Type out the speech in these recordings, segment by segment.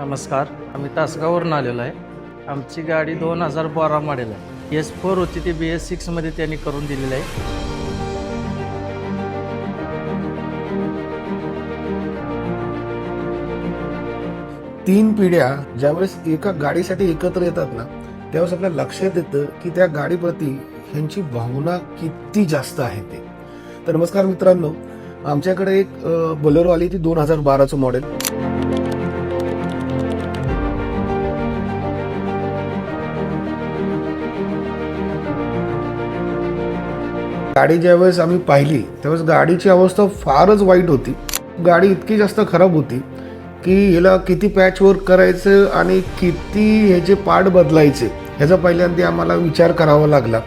नमस्कार, आम्ही तासगाववरून आलेलो आहे. आमची गाडी 2012 मॉडेल आहे. S4 होती ती BS6 मध्ये त्यांनी करून दिलेली आहे. तीन पिढ्या ज्यावेळेस एका गाडीसाठी एकत्र येतात ना, त्यावेळेस आपल्या लक्षात येतं की त्या गाडीप्रती ह्यांची भावना किती जास्त आहे ते. तर नमस्कार मित्रांनो, आमच्याकडे एक बोलेरो आली ती 2012चं मॉडेल. गाडी ज्यावेळेस आम्ही पाहिली त्यावेळेस गाडीची अवस्था फारच वाईट होती. गाडी इतकी जास्त खराब होती की हिला किती पॅच वर्क करायचं आणि किती ह्याचे पार्ट बदलायचे ह्याचा पहिल्यांदा आम्हाला विचार करावा लागला.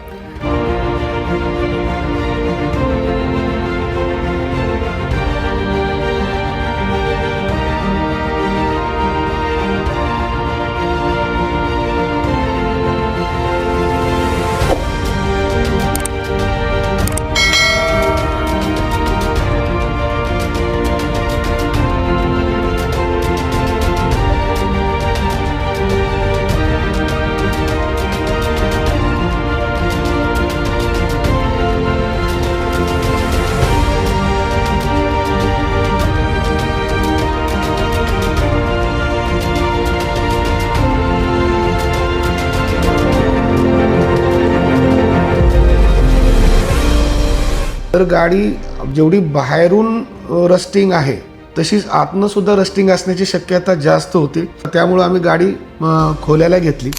तर गाडी जेवढी बाहेरून रस्टिंग आहे तशीच आतनं सुद्धा रस्टिंग असण्याची शक्यता जास्त होती. त्यामुळे आम्ही गाडी खोलायला घेतली.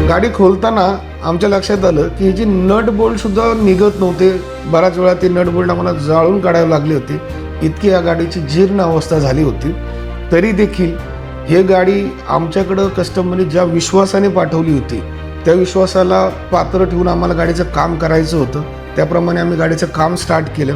गाडी खोलताना आमच्या लक्षात आलं की ही जी नट बोल्ट सुद्धा निघत नव्हते. बऱ्याच वेळा ते नट बोल्ट आम्हाला जाळून काढावे लागले होते. इतकी या गाडीची जीर्ण अवस्था झाली होती. तरी देखील ही गाडी आमच्याकडं कस्टमरने ज्या विश्वासाने पाठवली होती त्या विश्वासाला पात्र ठेवून आम्हाला गाडीचं काम करायचं होतं. त्याप्रमाणे आम्ही गाडीचं काम स्टार्ट केलं.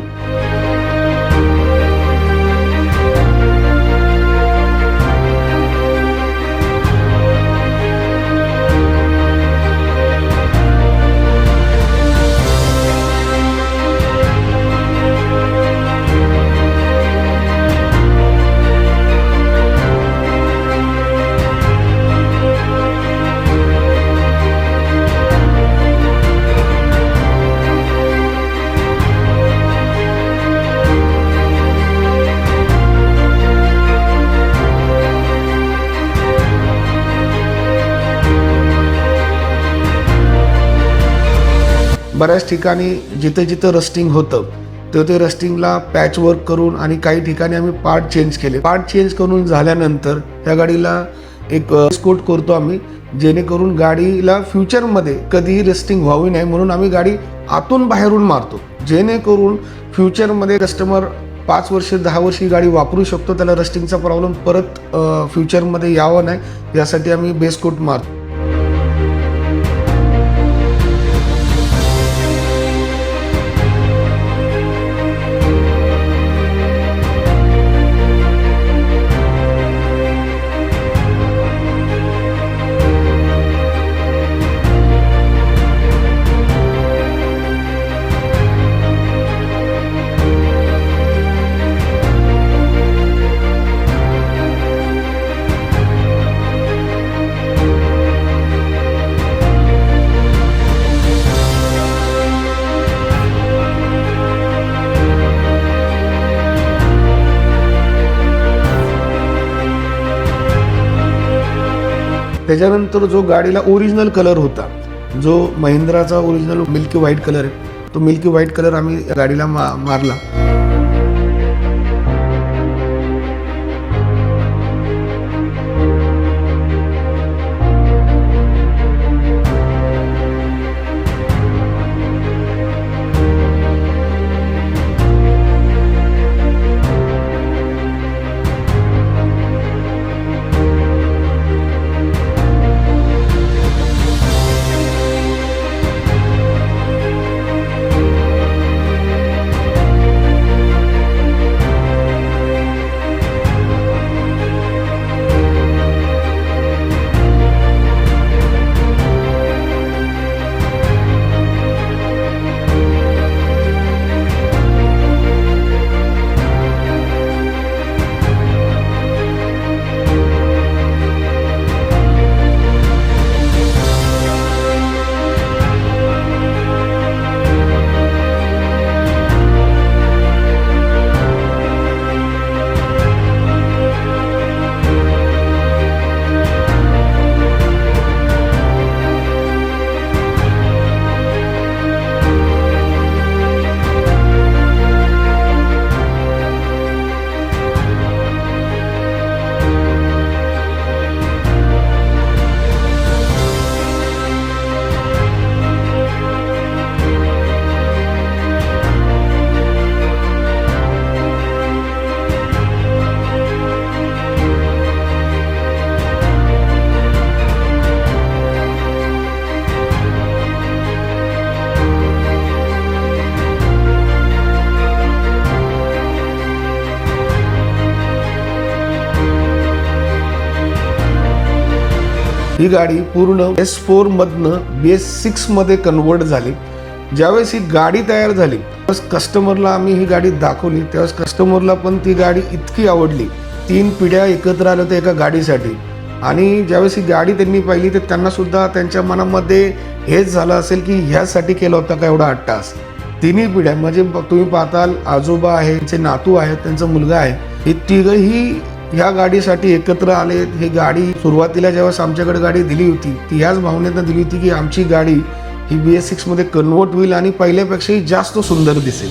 बऱ्याच ठिकाणी जिथे जिथे रस्टिंग होतं ते रस्टिंगला पॅच वर्क करून आणि काही ठिकाणी आम्ही पार्ट चेंज केले. पार्ट चेंज करून झाल्यानंतर त्या गाडीला एक कोट करतो आम्ही, जेणेकरून गाडीला फ्युचरमध्ये कधीही रस्टिंग व्हावी नाही म्हणून आम्ही गाडी आतून बाहेरून मारतो, जेणेकरून फ्युचरमध्ये कस्टमर 5 वर्ष 10 वर्ष ही गाडी वापरू शकतो. त्याला रस्टिंगचा प्रॉब्लेम परत फ्युचरमध्ये यावा नाही यासाठी आम्ही बेस कोट मारतो. त्याच्यानंतर जो गाडीला ओरिजिनल कलर होता जो महिंद्राचा ओरिजिनल मिल्की व्हाईट कलर आहे, तो मिल्की व्हाईट कलर आम्ही गाडीला मारला. ही गाडी पूर्ण S4 मधनं BS6 मध्ये कन्वर्ट झाली. ज्यावेळेस ही गाडी तयार झाली त्यावेळेस कस्टमरला आम्ही ही गाडी दाखवली, त्यावेळेस कस्टमरला पण ती गाडी इतकी आवडली. 3 पिढ्या एकत्र आल्या होत्या एका गाडीसाठी, आणि ज्यावेळेस ही गाडी त्यांनी पाहिली तर त्यांना सुद्धा त्यांच्या मनामध्ये हेच झालं असेल की ह्यासाठी केला होता का एवढा अट्टास. तिन्ही पिढ्या म्हणजे तुम्ही पाहताल, आजोबा आहे, त्यांचे नातू आहेत, त्यांचा मुलगा आहे, हे तिघही ह्या गाडीसाठी एकत्र आले. ही गाडी सुरुवातीला ज्यावेळेस आमच्याकडे गाडी दिली होती ती ह्याच भावनेतनं दिली होती की आमची गाडी ही BS6 मध्ये कन्वर्ट होईल आणि पहिल्यापेक्षाही जास्त सुंदर दिसेल.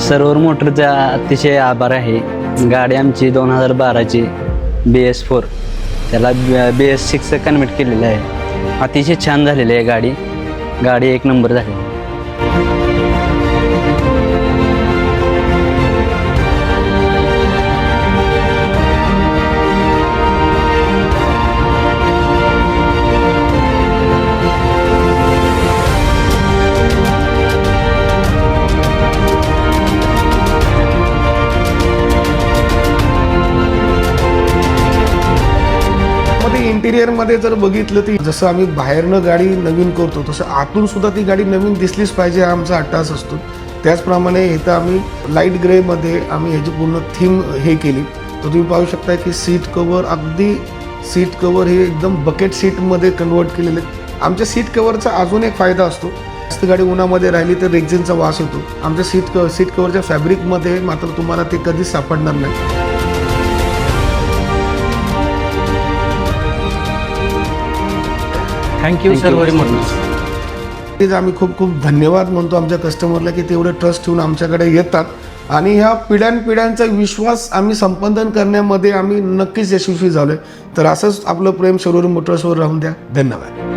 सर्वर मोटरचा अतिशय आभार आहे. गाडी आमची 2012ची BS4, त्याला BS6 कन्वर्ट केलेलं आहे. अतिशय छान झालेली आहे गाडी एक नंबर झाली. इंटिरियर मध्ये जर बघितलं ती जसं आम्ही बाहेरनं गाडी नवीन करतो तसं आतून सुद्धा ती गाडी नवीन दिसलीच पाहिजे हा आमचा अट्टास असतो. त्याचप्रमाणे इथं आम्ही लाईट ग्रे मध्ये आम्ही ह्याची पूर्ण थीम हे केली. तर तुम्ही पाहू शकता की सीट कव्हर हे एकदम बकेट सीट मध्ये कन्वर्ट केलेले. आमच्या सीट कव्हरचा अजून एक फायदा असतो, जास्त गाडी उन्हामध्ये राहिली तर रेक्झिनचा वास होतो. आमच्या सीट कव्हरच्या फॅब्रिकमध्ये मात्र तुम्हाला ते कधीच सापडणार नाही. Thank you Sharvari Motors. आम्ही खूप खूप धन्यवाद म्हणतो आमच्या कस्टमरला की तेवढे ट्रस्ट ठेवून आमच्याकडे येतात आणि ह्या पिढ्यानपिढ्यांचा विश्वास आम्ही संपादन करण्यामध्ये आम्ही नक्कीच यशस्वी झालोय. तर असंच आपलं प्रेम सर्वरी मोटर्सवर राहून द्या. धन्यवाद.